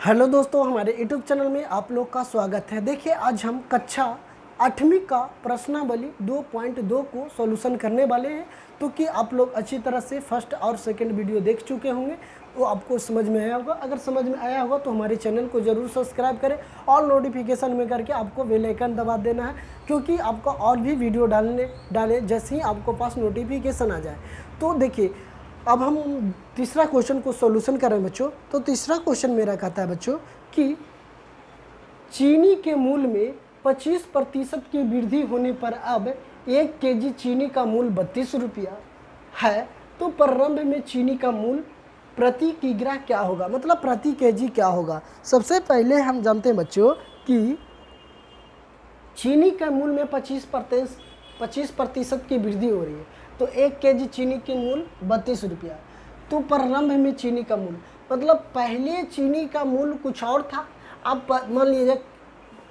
Hello दोस्तों, हमारे YouTube channel में आप लोग का स्वागत है। देखिए, आज हम कक्षा 8वीं का प्रश्नावली 2.2 को सॉल्यूशन करने वाले हैं। तो कि आप लोग अच्छी तरह से फर्स्ट और सेकंड वीडियो देख चुके होंगे, तो आपको समझ में आया होगा। अगर समझ में आया होगा तो हमारे चैनल को ज़रूर सब्सक्राइब करें और नोटिफिकेशन में करके आपको बेल आइकन दबा देना है, क्योंकि आपका और भी वीडियो डाले जैसे ही आपको पास नोटिफिकेशन आ जाए। तो देखिए, अब हम तीसरा क्वेश्चन को सॉल्यूशन करें बच्चों। तो तीसरा क्वेश्चन मेरा कहता है बच्चों कि चीनी के मूल्य में 25% की वृद्धि होने पर अब 1 केजी चीनी का मूल्य 32 रुपया है, तो प्रारंभ में चीनी का मूल्य प्रति किग्रा क्या होगा, मतलब प्रति केजी क्या होगा। सबसे पहले हम जानते हैं बच्चों कि चीनी के मूल्य में 25% की वृद्धि हो रही है, तो 1 केजी चीनी के मूल्य 32 रुपया। तो प्रारंभ में चीनी का मूल्य मतलब पहले चीनी का मूल्य कुछ और था। अब मान लीजिए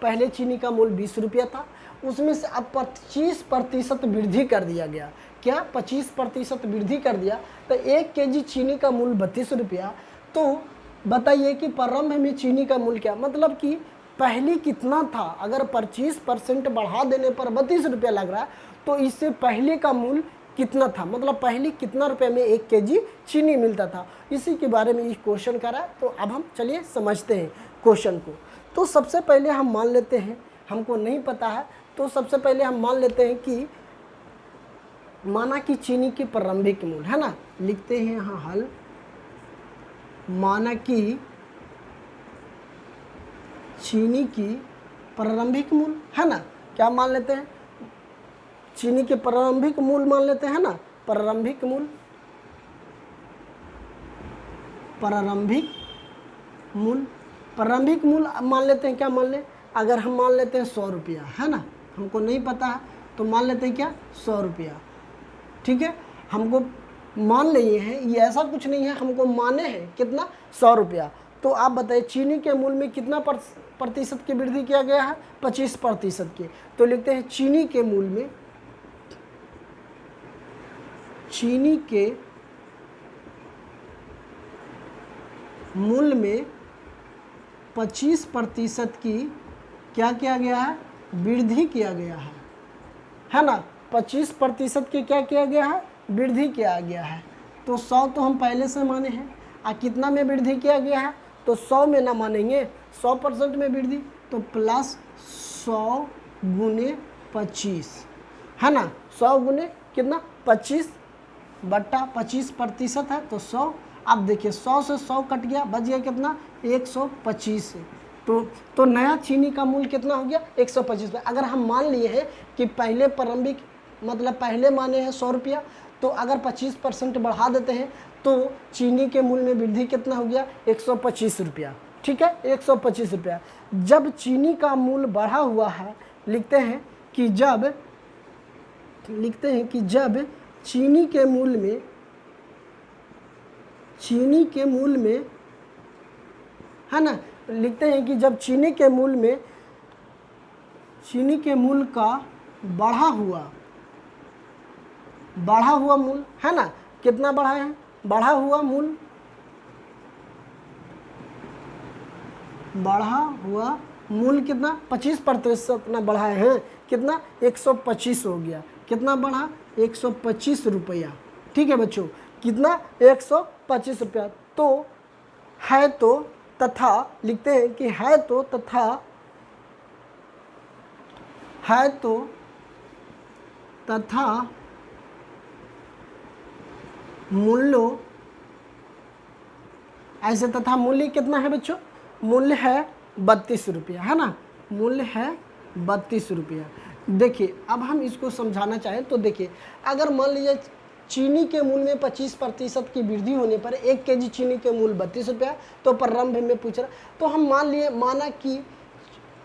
पहले चीनी का मूल्य 20 रुपया था, उसमें से अब 25% वृद्धि कर दिया गया। क्या 25% वृद्धि कर दिया, तो 1 केजी चीनी का मूल्य 32 रुपया। तो बताइए कि प्रारंभ में चीनी का मूल्य क्या, मतलब कि पहले कितना था। अगर 25% बढ़ा देने पर 32 रुपया लग रहा है, तो इससे पहले का मूल्य कितना था, मतलब पहले कितना रुपए में 1 केजी चीनी मिलता था। इसी के बारे में ये क्वेश्चन करा। तो अब हम चलिए समझते हैं क्वेश्चन को। तो सबसे पहले हम मान लेते हैं, हमको नहीं पता है, तो सबसे पहले हम मान लेते हैं कि माना कि चीनी की प्रारंभिक मूल्य है ना, लिखते हैं यहाँ हल। माना कि चीनी की प्रारंभिक मूल्य है ना, क्या मान लेते हैं, चीनी के प्रारंभिक मूल्य मान लेते हैं ना, प्रारंभिक मूल्य मान लेते हैं। क्या मान ले, अगर हम मान लेते हैं 100 रुपया है ना, हमको नहीं पता है तो मान लेते हैं क्या 100 रुपया। ठीक है, हमको मान लिए हैं, ये ऐसा कुछ नहीं है, हमको माने हैं कितना 100 रुपया। तो आप बताइए चीनी के मूल्य में कितना प्रतिशत की वृद्धि किया गया है, 25% की। तो लिखते हैं चीनी के मूल्य में 25% की क्या किया गया है, वृद्धि किया गया है ना। 25% की क्या किया गया है, वृद्धि किया गया है। तो 100 तो हम पहले से माने हैं, और कितना में वृद्धि किया गया है, तो 100 में ना मानेंगे, 100% में वृद्धि, तो प्लस 100 गुने 25 है ना। 100 गुने कितना 25 बट्टा 25% है, तो 100। अब देखिए 100 से 100 कट गया, बच गया कितना 125। तो नया चीनी का मूल्य कितना हो गया 125 रुपये। अगर हम मान लिए हैं कि पहले प्रारंभिक मतलब पहले माने हैं 100 रुपया, तो अगर 25% बढ़ा देते हैं तो चीनी के मूल्य में वृद्धि कितना हो गया 125 रुपया। ठीक है, 125 रुपया। जब चीनी का मूल्य बढ़ा हुआ है, लिखते हैं कि जब चीनी के मूल्य में है ना, लिखते हैं कि जब चीनी के मूल्य का बढ़ा हुआ मूल्य है ना, कितना बढ़ा है, बढ़ा हुआ मूल्य कितना 25% ना बढ़ाए हैं, कितना 125 हो गया। कितना बढ़ा 125 रुपया। ठीक है बच्चों, कितना 125 रुपया। तो है तो तथा, लिखते हैं कि है तो तथा मूल्य, ऐसे तथा मूल्य कितना है बच्चों, मूल्य है 32 रुपया है ना, मूल्य है 32 रुपया। देखिए अब हम इसको समझाना चाहें तो देखिए, अगर मान लीजिए चीनी के मूल्य में 25% की वृद्धि होने पर 1 केजी चीनी के मूल्य 32 रुपया, तो प्रारंभ में पूछ रहा, तो हम माना कि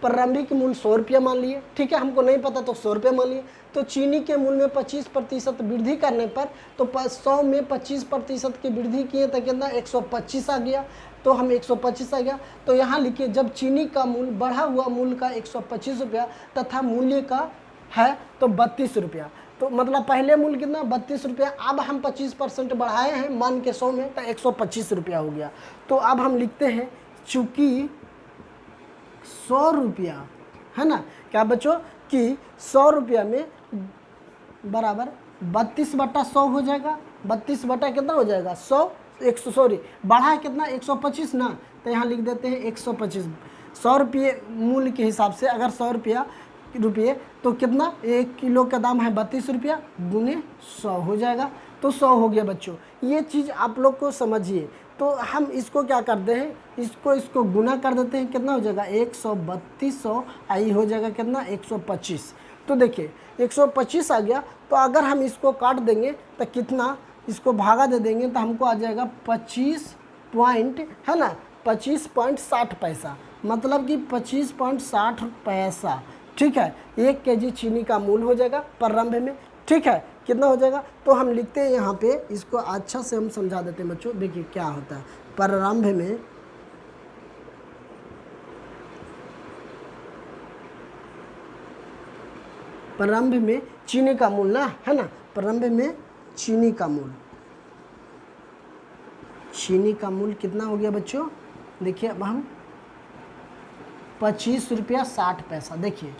प्रारंभिक मूल्य 100 रुपया मान लिए। ठीक है, हमको नहीं पता तो 100 रुपया मान लिए। तो चीनी के मूल्य में 25% वृद्धि करने पर, तो 100 में 25% की वृद्धि किए तो कितना 125 आ गया। तो हम 125 आ गया, तो यहाँ लिखिए जब चीनी का मूल्य बढ़ा हुआ मूल्य का 125 रुपया तथा मूल्य का है तो 32 रुपया। तो मतलब पहले मूल्य कितना 32 रुपया, अब हम 25% बढ़ाए हैं मान के 100 में, तो 125 रुपया हो गया। तो अब हम लिखते हैं चूंकि 100 रुपया, है ना, क्या बच्चों कि 100 रुपया में बराबर 32/100 हो जाएगा। 32 बटा कितना हो जाएगा 100, 100 सॉरी बढ़ा है कितना 125 ना, तो यहाँ लिख देते हैं 125। 100 रुपये मूल्य के हिसाब से अगर 100 रुपये तो कितना 1 किलो का दाम है 32 रुपया, गुने 100 हो जाएगा, तो 100 हो गया बच्चों। ये चीज़ आप लोग को समझिए। तो हम इसको क्या करते हैं, इसको गुना कर देते हैं, कितना हो जाएगा 132 आई हो जाएगा कितना 125। तो देखिए 125 आ गया, तो अगर हम इसको काट देंगे तो कितना, इसको भागा दे देंगे तो हमको आ जाएगा 25 पॉइंट, है ना, 25.60 पैसा, मतलब कि 25.60 पैसा। ठीक है, 1 केजी चीनी का मूल्य हो जाएगा प्रारंभ में। ठीक है, कितना हो जाएगा, तो हम लिखते हैं यहाँ पे, इसको अच्छा से हम समझा देते हैं बच्चों। देखिए क्या होता है, प्रारंभ में चीनी का मूल्य ना, है ना, प्रारंभ में चीनी का मूल्य कितना हो गया बच्चों। देखिए अब हम 25 रुपया 60 पैसा। देखिए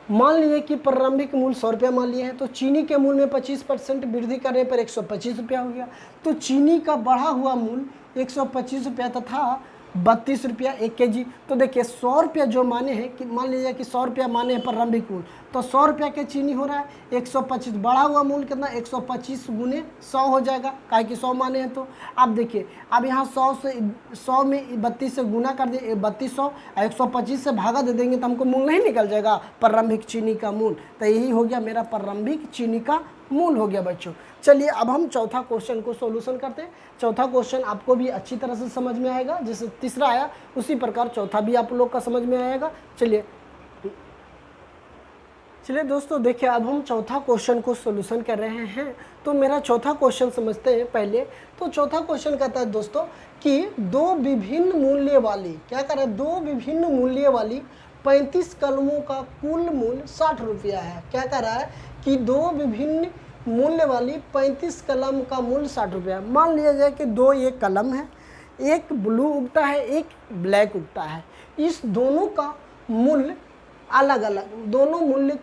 मान लिए कि प्रारंभिक मूल्य 100 रुपया मान लिए हैं, तो चीनी के मूल्य में 25% वृद्धि करने पर 125 रुपया हो गया। तो चीनी का बढ़ा हुआ मूल्य 125 रुपया तथा 32 रुपया 1 केजी। तो देखिए 100 रुपया जो माने हैं, कि मान लीजिए कि 100 रुपया माने हैं प्रारंभिक मूल्य, तो 100 रुपया के चीनी हो रहा है 125, बढ़ा हुआ मूल्य कितना 125 गुने 100 हो जाएगा, काहे कि 100 माने हैं। तो अब देखिए अब यहाँ 100 में 32 से गुना कर दे 3200, 125 से भागा दे देंगे तो हमको मूल्य नहीं निकल जाएगा प्रारंभिक चीनी का मूल्य। तो यही हो गया मेरा प्रारंभिक चीनी का मूल्य हो गया बच्चों। चलिए अब हम चौथा क्वेश्चन को सॉल्यूशन करते हैं। चौथा क्वेश्चन आपको भी अच्छी तरह से समझ में आएगा, जैसे तीसरा आया उसी प्रकार चौथा भी आप लोग का समझ में आएगा। चलिए दोस्तों, देखिए अब हम चौथा क्वेश्चन को सॉल्यूशन कर रहे हैं। तो मेरा चौथा क्वेश्चन समझते हैं पहले। तो चौथा क्वेश्चन कहता है दोस्तों कि दो विभिन्न मूल्य वाली, क्या कर रहा है, दो विभिन्न मूल्य वाली 35 कलमों का कुल मूल्य 60 रुपया है। क्या कर रहा है कि दो विभिन्न मूल्य वाली 35 कलम का मूल्य 60 रुपया। मान लिया जाए कि दो ये कलम है, एक ब्लू उगता है एक ब्लैक उगता है, इस दोनों का मूल्य अलग अलग, दोनों मूल्य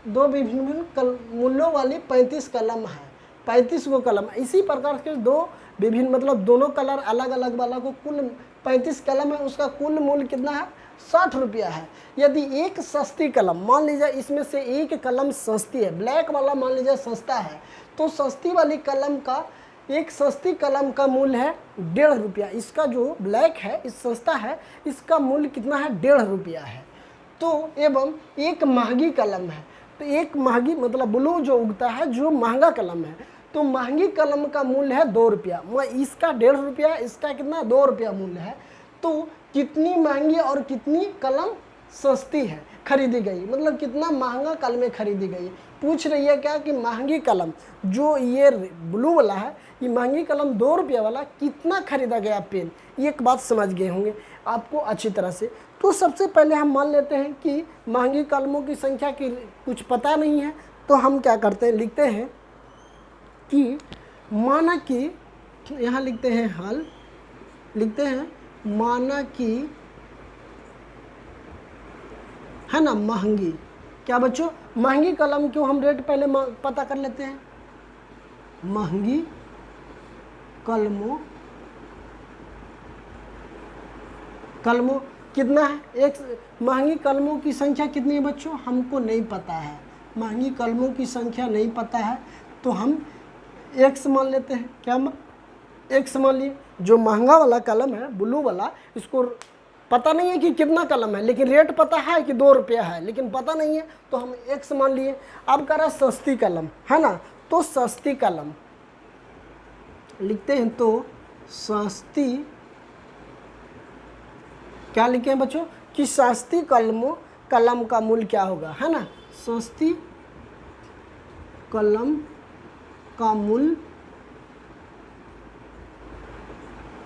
दो विभिन्न मूल्यों वाली 35 कलम है, 35 को कलम। इसी प्रकार के दो विभिन्न मतलब दोनों कलर अलग अलग वाला को कुल 35 कलम है, उसका कुल मूल्य कितना है 60 रुपया है। यदि एक सस्ती कलम, मान लीजिए इसमें से एक कलम सस्ती है, ब्लैक वाला मान लीजिए सस्ता है, तो सस्ती वाली कलम का, एक सस्ती कलम का मूल्य है 1.5 रुपया। इसका जो ब्लैक है इस सस्ता है, इसका मूल्य कितना है 1.5 रुपया है। तो एवं एक महंगी कलम है, तो एक महंगी मतलब ब्लू जो उगता है जो महंगा कलम है, तो महंगी कलम का मूल्य है 2 रुपया। इसका 1.5 रुपया, इसका कितना 2 रुपया मूल्य है। तो कितनी महंगी और कितनी कलम सस्ती है खरीदी गई, मतलब कितना महंगा कलमें खरीदी गई। पूछ रही है क्या कि महंगी कलम जो ये ब्लू वाला है, ये महंगी कलम 2 रुपया वाला कितना खरीदा गया पेन। ये एक बात समझ गए होंगे आपको अच्छी तरह से। तो सबसे पहले हम मान लेते हैं कि महंगी कलमों की संख्या की कुछ पता नहीं है, तो हम क्या करते हैं, लिखते हैं कि माना कि, यहाँ लिखते हैं हल, लिखते हैं माना कि, है ना, महंगी, क्या बच्चों महंगी कलम क्यों, हम रेट पहले पता कर लेते हैं। महंगी कलमों कितना है, एक महंगी कलमों की संख्या कितनी है बच्चों, हमको नहीं पता है, महंगी कलमों की संख्या नहीं पता है, तो हम x मान लेते हैं। क्या x मान लिए, जो महंगा वाला कलम है ब्लू वाला, इसको पता नहीं है कि कितना कलम है, लेकिन रेट पता है कि 2 रुपया है, लेकिन पता नहीं है तो हम x मान लिए। अब कह रहा सस्ती कलम, है ना, तो सस्ती कलम लिखते हैं, तो सस्ती, क्या लिखे हैं बच्चों कि सस्ती कलम का मूल्य क्या होगा, है ना, सस्ती कलम का मूल्य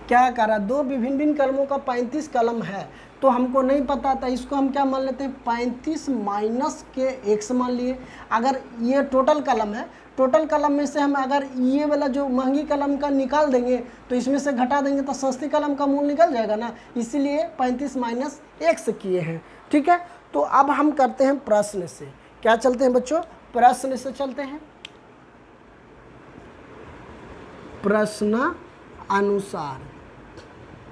क्या कर रहा है, दो विभिन्न कलमों का 35 कलम है, तो हमको नहीं पता था, इसको हम क्या मान लेते हैं 35 माइनस के x मान लिए। अगर ये टोटल कलम है, टोटल कलम में से हम अगर ये वाला जो महंगी कलम का निकाल देंगे तो इसमें से घटा देंगे तो सस्ती कलम का मूल निकल जाएगा ना, इसीलिए 35 माइनस x किए हैं। ठीक है, तो अब हम करते हैं प्रश्न से। क्या चलते हैं बच्चों, प्रश्न से चलते हैं। प्रश्न अनुसार,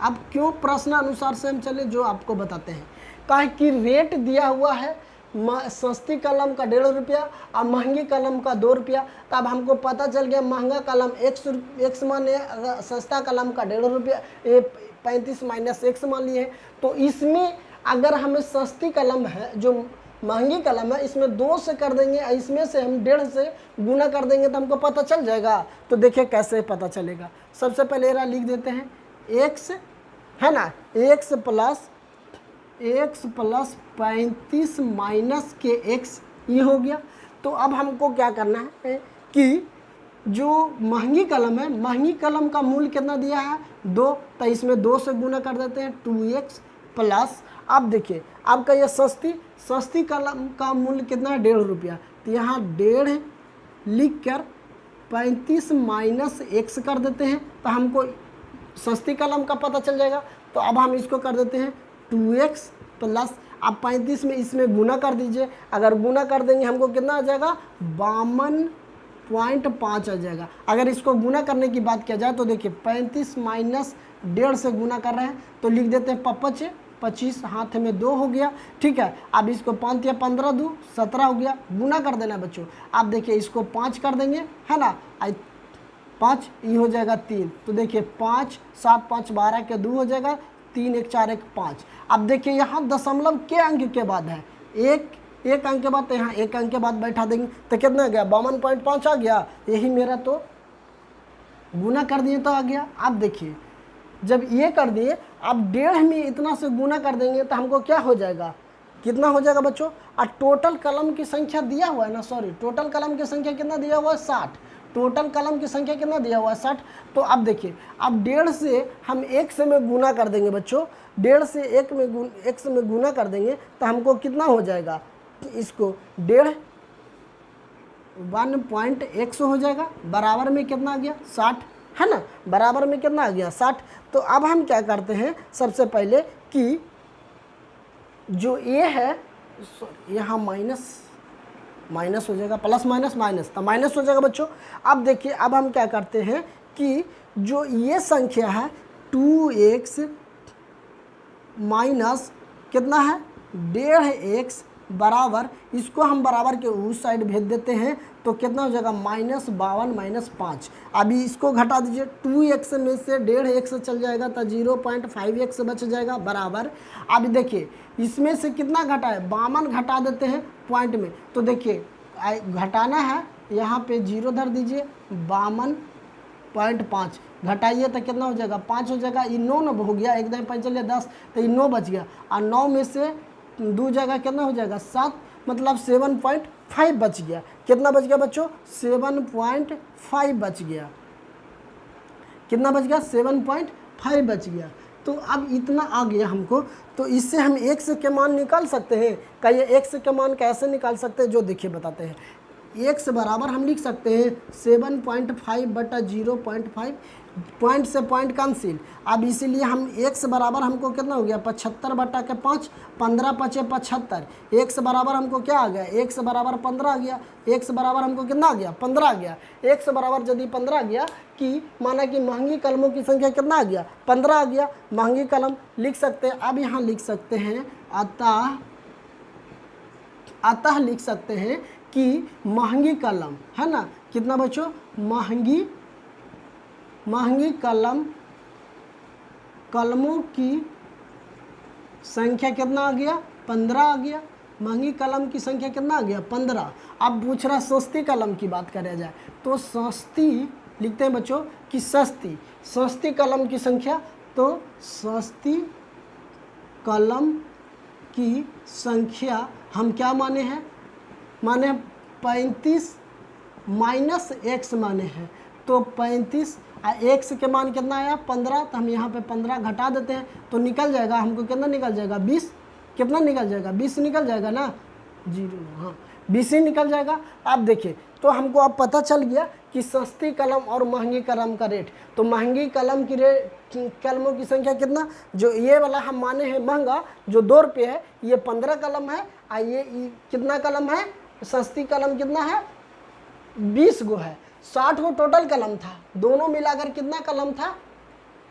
अब क्यों प्रश्न अनुसार से हम चले, जो आपको बताते हैं। कहा कि रेट दिया हुआ है, सस्ती कलम का 1.5 रुपया और महंगी कलम का 2 रुपया। तो अब हमको पता चल गया महंगा कलम x मान है, सस्ता कलम का 1.5 रुपया, ये 35 माइनस x मान लिए। तो इसमें अगर हमें सस्ती कलम है, जो महंगी कलम है, इसमें 2 से कर देंगे, इसमें से हम 1.5 से गुना कर देंगे तो हमको पता चल जाएगा। तो देखिए कैसे पता चलेगा। सबसे पहले एरा लिख देते हैं, x है ना, x प्लस 35 माइनस के x, ये हो गया। तो अब हमको क्या करना है कि जो महंगी कलम है, महंगी कलम का मूल्य कितना दिया है 2, तो इसमें 2 से गुना कर देते हैं 2x प्लस, अब देखिए आपका ये सस्ती कलम का मूल्य कितना है 1.5 रुपया। तो यहाँ 1.5 लिख कर 35 माइनस x कर देते हैं, तो हमको सस्ती कलम का पता चल जाएगा। तो अब हम इसको कर देते हैं 2x प्लस, अब 35 में इसमें गुना कर दीजिए, अगर गुना कर देंगे हमको कितना आ जाएगा 52.5 आ जाएगा। अगर इसको गुना करने की बात किया जाए तो देखिए 35 माइनस 1.5 से गुना कर रहे हैं, तो लिख देते हैं 25, हाथ में 2 हो गया। ठीक है, अब इसको 5 या 15 2 17 हो गया, गुना कर देना बच्चों। आप देखिए इसको 5 कर देंगे, है ना, 5 ये हो जाएगा 3, तो देखिए 5 7 5 12 के 2 हो जाएगा, 3 1 4 1 5। अब देखिए यहाँ दशमलव के अंक के बाद है, एक अंक के बाद, तो यहाँ 1 अंक के बाद बैठा देंगे तो कितना आ गया 52.5 आ गया। यही मेरा तो गुना कर दिए तो आ गया। अब देखिए जब ये कर दिए, अब 1.5 में इतना से गुना कर देंगे तो हमको क्या हो जाएगा, कितना हो जाएगा बच्चों, और टोटल कलम की संख्या दिया हुआ है ना, सॉरी टोटल कलम की संख्या कितना दिया हुआ है 60, टोटल कलम की संख्या कितना दिया हुआ है 60। तो अब देखिए अब 1.5 से हम 1 से में गुना कर देंगे बच्चों, 1.5 से 1 में गुना कर देंगे तो हमको कितना हो जाएगा, इसको 1.5 1.1 हो जाएगा, बराबर में कितना आ गया 60, है ना, बराबर में कितना आ गया 60। तो अब हम क्या करते हैं, सबसे पहले कि जो ये है, यहाँ माइनस हो जाएगा, प्लस माइनस माइनस, तो माइनस हो जाएगा बच्चों। अब देखिए अब हम क्या करते हैं कि जो ये संख्या है 2x माइनस कितना है 1.5x बराबर, इसको हम बराबर के उस साइड भेज देते हैं, तो कितना हो जाएगा -52 - 5। अभी इसको घटा दीजिए, 2x में से 1.5x चल जाएगा तो 0.5x बच जाएगा बराबर। अब देखिए इसमें से कितना घटा है 52 घटा देते हैं पॉइंट में, तो देखिए घटाना है, यहाँ पे 0 धर दीजिए, 52.5 घटाइए तो कितना हो जाएगा 5 हो जाएगा। ये 9 हो गया, एकदम 5 चलिए 10, तो ये 9 बच गया, और 9 में से 2 जगह कितना हो जाएगा 7, मतलब 7.5 बच गया। कितना बच गया बच्चों 7.5 बच गया, कितना बच गया 7.5 बच गया। तो अब इतना आ गया हमको, तो इससे हम x के मान निकाल सकते हैं। क्या ये x के मान कैसे निकाल सकते हैं, जो देखिए बताते हैं। x बराबर हम लिख सकते हैं 7.5 बटा 0.5, पॉइंट से पॉइंट कैंसिल। अब इसीलिए हम x बराबर हमको कितना हो गया 75 बटा के 5, 15 5 75, x बराबर हमको क्या आ गया, x बराबर 15 आ गया, x बराबर हमको कितना आ गया 15 आ गया। x बराबर यदि 15 आ गया, कि माना कि महंगी कलमों की संख्या कितना आ गया 15 आ गया, महंगी कलम लिख सकते हैं। अब यहाँ लिख सकते हैं अतः लिख सकते हैं कि महंगी कलम, है ना, कितना बच्चों महंगी कलमों की संख्या कितना आ गया 15 आ गया, महंगी कलम की संख्या कितना आ गया 15। अब पूछ रहा सस्ती कलम की बात करें जाए तो सस्ती लिखते हैं बच्चों कि सस्ती कलम की संख्या, तो सस्ती कलम की संख्या हम क्या माने हैं, माने 35 - x माने हैं, तो 35 एक्स के मान कितना आया 15, तो हम यहाँ पे 15 घटा देते हैं तो निकल जाएगा हमको कितना निकल जाएगा 20, कितना निकल जाएगा 20 निकल जाएगा ना, 0, हाँ 20 ही निकल जाएगा। आप देखिए तो हमको अब पता चल गया कि सस्ती कलम और महंगी कलम का रेट। तो महंगी कलम की कलमों की संख्या कितना, जो ये वाला हम माने हैं महंगा जो 2 रुपये है, ये 15 कलम है, और ये कितना कलम है, सस्ती कलम कितना है 20 गो है। 60 गो टोटल कलम था, दोनों मिलाकर कितना कलम था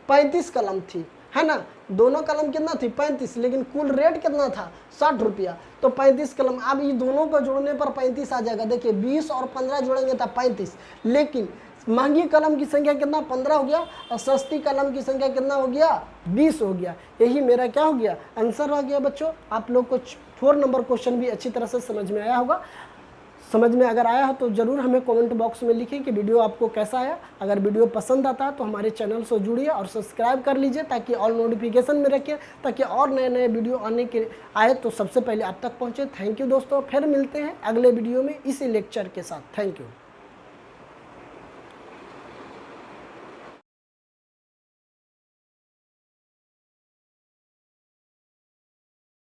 35 कलम थी, है ना। दोनों कलम कितना थी 35, लेकिन कुल रेट कितना था 60 रुपया। तो 35 कलम, अब ये दोनों को जोड़ने पर 35 आ जाएगा। देखिए 20 और 15 जोड़ेंगे तो 35, लेकिन महंगी कलम की संख्या कितना 15 हो गया और सस्ती कलम की संख्या कितना हो गया 20 हो गया। यही मेरा क्या हो गया आंसर हो गया। बच्चों आप लोग को 4 नंबर क्वेश्चन भी अच्छी तरह से समझ में आया होगा। समझ में अगर आया हो तो ज़रूर हमें कमेंट बॉक्स में लिखें कि वीडियो आपको कैसा आया। अगर वीडियो पसंद आता है तो हमारे चैनल से जुड़िए और सब्सक्राइब कर लीजिए ताकि ऑल नोटिफिकेशन में रखिए, ताकि और नए नए वीडियो आने के आए तो सबसे पहले आप तक पहुँचे। थैंक यू दोस्तों, फिर मिलते हैं अगले वीडियो में इसी लेक्चर के साथ। Thank you.